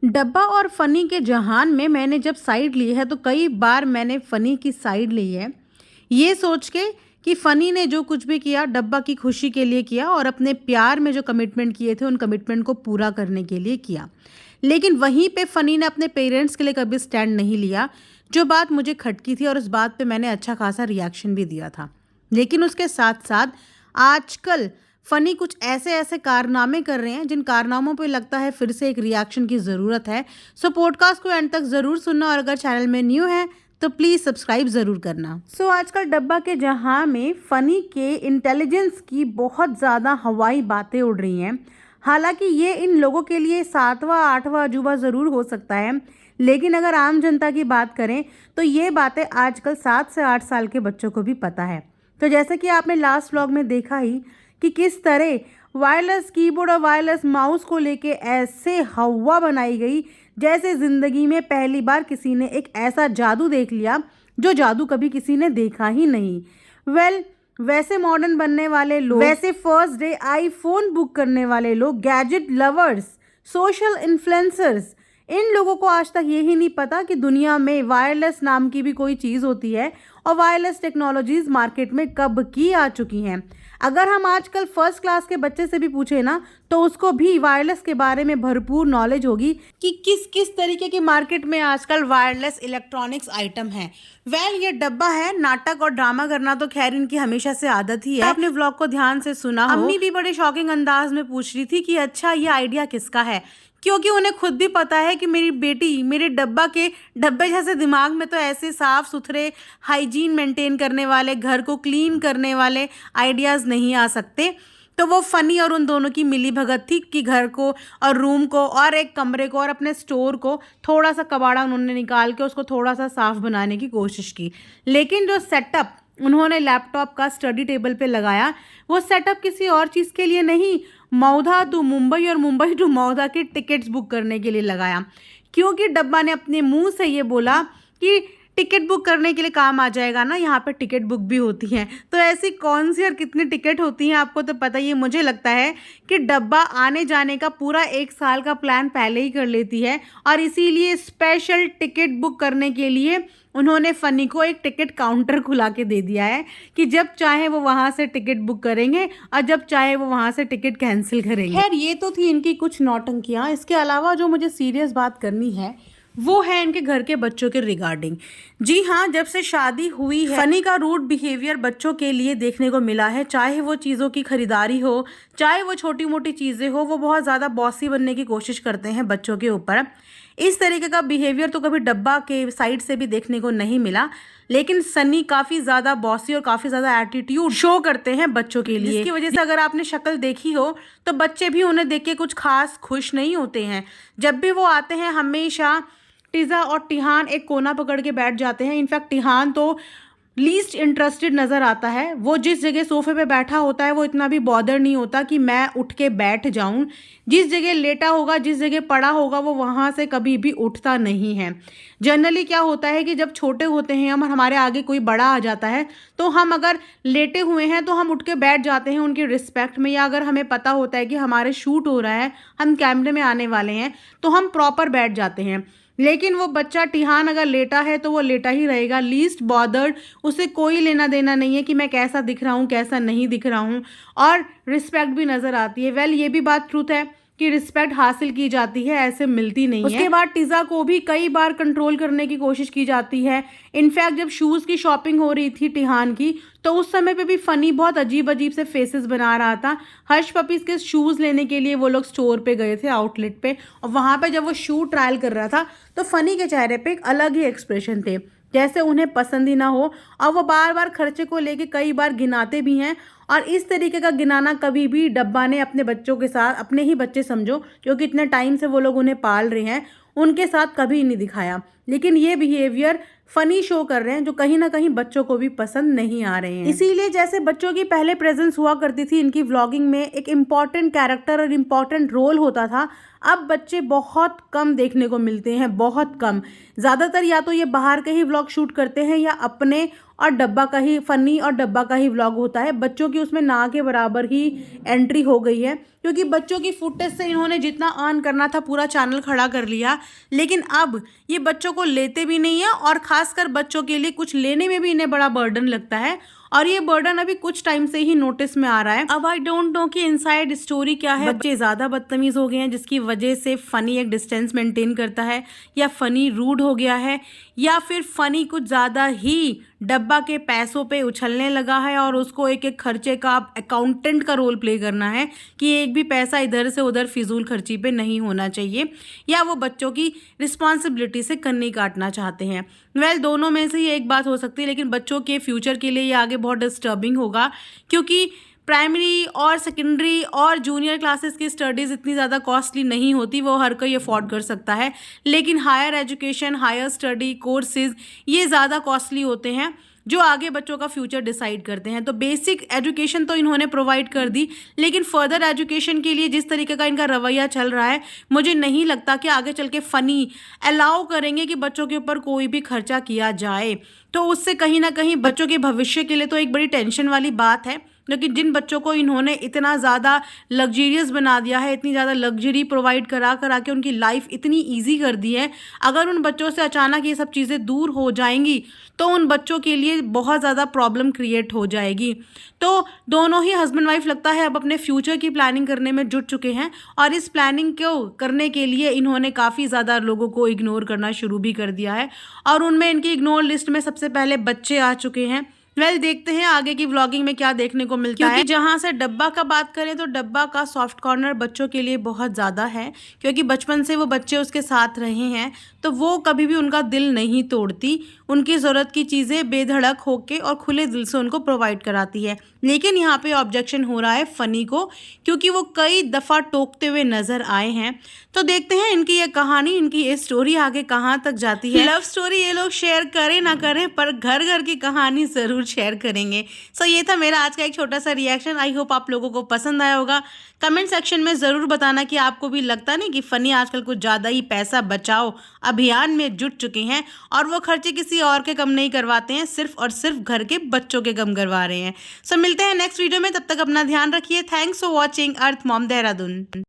डब्बा और फ़नी के जहान में मैंने जब साइड ली है तो कई बार मैंने फ़नी की साइड ली है, ये सोच के कि फ़नी ने जो कुछ भी किया डब्बा की खुशी के लिए किया और अपने प्यार में जो कमिटमेंट किए थे उन कमिटमेंट को पूरा करने के लिए किया। लेकिन वहीं पे फ़नी ने अपने पेरेंट्स के लिए कभी स्टैंड नहीं लिया, जो बात मुझे खटकी थी और उस बात पे मैंने अच्छा खासा रिएक्शन भी दिया था। लेकिन उसके साथ-साथ आजकल फ़नी कुछ ऐसे-ऐसे कारनामे कर रहे हैं जिन कारनामों पे लगता है फिर से एक रिएक्शन की ज़रूरत है। सो पॉडकास्ट को एंड तक ज़रूर सुनना और अगर चैनल में न्यू है तो प्लीज़ सब्सक्राइब ज़रूर करना। सो आजकल डब्बा के जहाँ में फ़नी के इंटेलिजेंस की बहुत ज़्यादा हवाई बातें उड़ रही हैं। हालांकि ये इन लोगों के लिए 7वां 8वां अजूबा ज़रूर हो सकता है, लेकिन अगर आम जनता की बात करें तो ये बातें आजकल 7 से 8 साल के बच्चों को भी पता है। तो जैसे कि आपने लास्ट व्लॉग में देखा ही कि किस तरह वायरलेस कीबोर्ड और वायरलेस माउस को लेके ऐसे हवा बनाई गई जैसे ज़िंदगी में पहली बार किसी ने एक ऐसा जादू देख लिया जो जादू कभी किसी ने देखा ही नहीं। वैसे मॉडर्न बनने वाले लोग, वैसे फर्स्ट डे आईफोन बुक करने वाले लोग, गैजेट लवर्स, सोशल इन्फ्लुएंसर्स, इन लोगों को आज तक यही नहीं पता कि दुनिया में वायरलेस नाम की भी कोई चीज़ होती है और वायरलेस टेक्नोलॉजीज मार्केट में कब की आ चुकी हैं। अगर हम आजकल फर्स्ट क्लास के बच्चे से भी पूछे ना तो उसको भी वायरलेस के बारे में भरपूर नॉलेज होगी कि किस किस तरीके की मार्केट में आजकल वायरलेस इलेक्ट्रॉनिक्स आइटम है। ये डब्बा है, नाटक और ड्रामा करना तो खैर इनकी हमेशा से आदत ही है। आपने व्लॉग को ध्यान से सुना हो। अम्मी भी बड़े शॉकिंग अंदाज में पूछ रही थी कि अच्छा ये आइडिया किसका है, क्योंकि उन्हें खुद भी पता है कि मेरी बेटी मेरे डब्बे जैसे दिमाग में तो ऐसे साफ सुथरे हाइजीन मेंटेन करने वाले, घर को क्लीन करने वाले आइडियाज़ नहीं आ सकते। तो वो फ़नी और उन दोनों की मिली भगत थी कि घर को और रूम को और एक कमरे को और अपने स्टोर को थोड़ा सा कबाड़ा उन्होंने निकाल के उसको थोड़ा सा साफ बनाने की कोशिश की। लेकिन जो सेटअप उन्होंने लैपटॉप का स्टडी टेबल पे लगाया वो सेटअप किसी और चीज़ के लिए नहीं, मौधा टू मुंबई और मुंबई टू मौधा की टिकट्स बुक करने के लिए लगाया। क्योंकि डब्बा ने अपने मुंह से ये बोला कि टिकट बुक करने के लिए काम आ जाएगा ना, यहाँ पे टिकट बुक भी होती हैं। तो ऐसी कौन सी और कितनी टिकट होती हैं आपको तो पता ही है। मुझे लगता है कि डब्बा आने जाने का पूरा 1 साल का प्लान पहले ही कर लेती है और इसीलिए स्पेशल टिकट बुक करने के लिए उन्होंने फ़नी को एक टिकट काउंटर खुला के दे दिया है कि जब चाहे वो वहाँ से टिकट बुक करेंगे और जब चाहे वो वहाँ से टिकट कैंसिल करेंगे। खैर ये तो थी इनकी कुछ नौटंकियाँ। इसके अलावा जो मुझे सीरियस बात करनी है वो है इनके घर के बच्चों के रिगार्डिंग। जी हाँ, जब से शादी हुई है फ़नी का रूड बिहेवियर बच्चों के लिए देखने को मिला है। चाहे वो चीज़ों की खरीदारी हो, चाहे वो छोटी मोटी चीज़ें हो, वो बहुत ज़्यादा बॉसी बनने की कोशिश करते हैं बच्चों के ऊपर। इस तरीके का बिहेवियर तो कभी डब्बा के साइड से भी देखने को नहीं मिला, लेकिन सनी काफ़ी ज़्यादा बॉसी और काफ़ी ज़्यादा एटीट्यूड शो करते हैं बच्चों के लिए, जिसकी वजह से अगर आपने शक्ल देखी हो तो बच्चे भी उन्हें देख के कुछ खास खुश नहीं होते हैं। जब भी वो आते हैं हमेशा टिज़ा और टिहान एक कोना पकड़ के बैठ जाते हैं। इनफैक्ट टिहान तो लीस्ट इंटरेस्टेड नज़र आता है। वो जिस जगह सोफे पे बैठा होता है वो इतना भी बॉदर नहीं होता कि मैं उठ के बैठ जाऊं। जिस जगह लेटा होगा, जिस जगह पड़ा होगा, वो वहाँ से कभी भी उठता नहीं है। जनरली क्या होता है कि जब छोटे होते हैं हम, हमारे आगे कोई बड़ा आ जाता है तो हम अगर लेटे हुए हैं तो हम उठ के बैठ जाते हैं उनकी रिस्पेक्ट में, या अगर हमें पता होता है कि हमारे शूट हो रहा है, हम कैमरे में आने वाले हैं, तो हम प्रॉपर बैठ जाते हैं। लेकिन वो बच्चा टिहान अगर लेटा है तो वो लेटा ही रहेगा, लीस्ट बॉदर्ड। उसे कोई लेना देना नहीं है कि मैं कैसा दिख रहा हूँ, कैसा नहीं दिख रहा हूँ, और रिस्पेक्ट भी नज़र आती है। ये भी बात ट्रूथ है कि रिस्पेक्ट हासिल की जाती है, ऐसे मिलती नहीं है। उसके बाद टिज़ा को भी कई बार कंट्रोल करने की कोशिश की जाती है। इनफैक्ट जब शूज़ की शॉपिंग हो रही थी टिहान की, तो उस समय पे भी फ़नी बहुत अजीब अजीब से फेसेस बना रहा था। हर्ष पपीज़ के शूज़ लेने के लिए वो लोग स्टोर पे गए थे, आउटलेट पे, और वहाँ पे जब वो शू ट्रायल कर रहा था तो फ़नी के चेहरे पे एक अलग ही एक्सप्रेशन थे, जैसे उन्हें पसंद ही ना हो। और वो बार बार खर्चे को लेके कई बार गिनाते भी हैं, और इस तरीके का गिनाना कभी भी डब्बा ने अपने बच्चों के साथ, अपने ही बच्चे समझो क्योंकि इतने टाइम से वो लोग उन्हें पाल रहे हैं, उनके साथ कभी नहीं दिखाया। लेकिन ये बिहेवियर फ़नी शो कर रहे हैं जो कहीं ना कहीं बच्चों को भी पसंद नहीं आ रहे हैं। इसीलिए जैसे बच्चों की पहले प्रेजेंस हुआ करती थी इनकी व्लॉगिंग में, एक इम्पॉर्टेंट कैरेक्टर और इम्पॉर्टेंट रोल होता था, अब बच्चे बहुत कम देखने को मिलते हैं, बहुत कम। ज़्यादातर या तो ये बाहर के ही व्लॉग शूट करते हैं या अपने और डब्बा का ही, फनी और डब्बा का ही व्लॉग होता है। बच्चों की उसमें ना के बराबर ही एंट्री हो गई है, क्योंकि बच्चों की फुटेज से इन्होंने जितना अर्न करना था पूरा चैनल खड़ा कर लिया। लेकिन अब ये बच्चों को लेते भी नहीं है और ख़ासकर बच्चों के लिए कुछ लेने में भी इन्हें बड़ा बर्डन लगता है, और ये बर्डन अभी कुछ टाइम से ही नोटिस में आ रहा है। अब आई डोंट नो कि इनसाइड स्टोरी क्या है। बच्चे ज़्यादा बदतमीज़ हो गए हैं जिसकी वजह से फ़नी एक डिस्टेंस मेंटेन करता है, या फ़नी रूड हो गया है, या फिर फ़नी कुछ ज़्यादा ही डब्बा के पैसों पे उछलने लगा है और उसको एक एक खर्चे का अकाउंटेंट का रोल प्ले करना है कि एक भी पैसा इधर से उधर फिजूल खर्ची पे नहीं होना चाहिए, या वो बच्चों की रिस्पॉन्सिबिलिटी से कन्नी काटना चाहते हैं। दोनों में से ही एक बात हो सकती है, लेकिन बच्चों के फ्यूचर के लिए ये आगे बहुत डिस्टर्बिंग होगा, क्योंकि प्राइमरी और सेकेंडरी और जूनियर क्लासेस की स्टडीज़ इतनी ज़्यादा कॉस्टली नहीं होती, वो हर कोई अफोर्ड कर सकता है। लेकिन higher education, higher study courses ये ज़्यादा कॉस्टली होते हैं, जो आगे बच्चों का फ्यूचर डिसाइड करते हैं। तो बेसिक एजुकेशन तो इन्होंने प्रोवाइड कर दी, लेकिन फर्दर एजुकेशन के लिए जिस तरीके का इनका रवैया चल रहा है, मुझे नहीं लगता कि आगे चल के फ़नी अलाउ करेंगे कि बच्चों के ऊपर कोई भी खर्चा किया जाए। तो उससे कहीं ना कहीं बच्चों के भविष्य के लिए तो एक बड़ी टेंशन वाली बात है। लेकिन जिन बच्चों को इन्होंने इतना ज़्यादा लग्जरियस बना दिया है, इतनी ज़्यादा लग्जरी प्रोवाइड करा करा के उनकी लाइफ इतनी ईजी कर दी है, अगर उन बच्चों से अचानक ये सब चीज़ें दूर हो जाएंगी तो उन बच्चों के लिए बहुत ज़्यादा प्रॉब्लम क्रिएट हो जाएगी। तो दोनों ही हस्बैंड वाइफ लगता है अब अपने फ्यूचर की प्लानिंग करने में जुट चुके हैं, और इस प्लानिंग को करने के लिए इन्होंने काफ़ी ज़्यादा लोगों को इग्नोर करना शुरू भी कर दिया है, और उनमें इनकी इग्नोर लिस्ट में सबसे पहले बच्चे आ चुके हैं। देखते हैं आगे की व्लॉगिंग में क्या देखने को मिलता है। क्योंकि जहाँ से डब्बा का बात करें तो डब्बा का सॉफ्ट कॉर्नर बच्चों के लिए बहुत ज़्यादा है, क्योंकि बचपन से वो बच्चे उसके साथ रहे हैं, तो वो कभी भी उनका दिल नहीं तोड़ती, उनकी ज़रूरत की चीज़ें बेधड़क होके और खुले दिल से उनको प्रोवाइड कराती है। लेकिन यहाँ पे ऑब्जेक्शन हो रहा है फ़नी को, क्योंकि वो कई दफ़ा टोकते हुए नज़र आए हैं। तो देखते हैं इनकी ये कहानी, इनकी ये स्टोरी आगे कहाँ तक जाती है। लव स्टोरी ये लोग शेयर करें ना करें, पर घर घर की कहानी ज़रूर शेयर करेंगे। सो ये था मेरा आज का एक छोटा सा रिएक्शन। आई होप आप लोगों को पसंद आया होगा। कमेंट सेक्शन में ज़रूर बताना कि आपको भी लगता नहीं कि फ़नी आजकल कुछ ज़्यादा ही पैसा बचाओ अभियान में जुट चुके हैं, और वो खर्चे किसी और के कम नहीं करवाते हैं, सिर्फ और सिर्फ घर के बच्चों के कम करवा रहे हैं। सो मिलते हैं नेक्स्ट वीडियो में, तब तक अपना ध्यान रखिए। Thanks for watching earth mom Dehradun.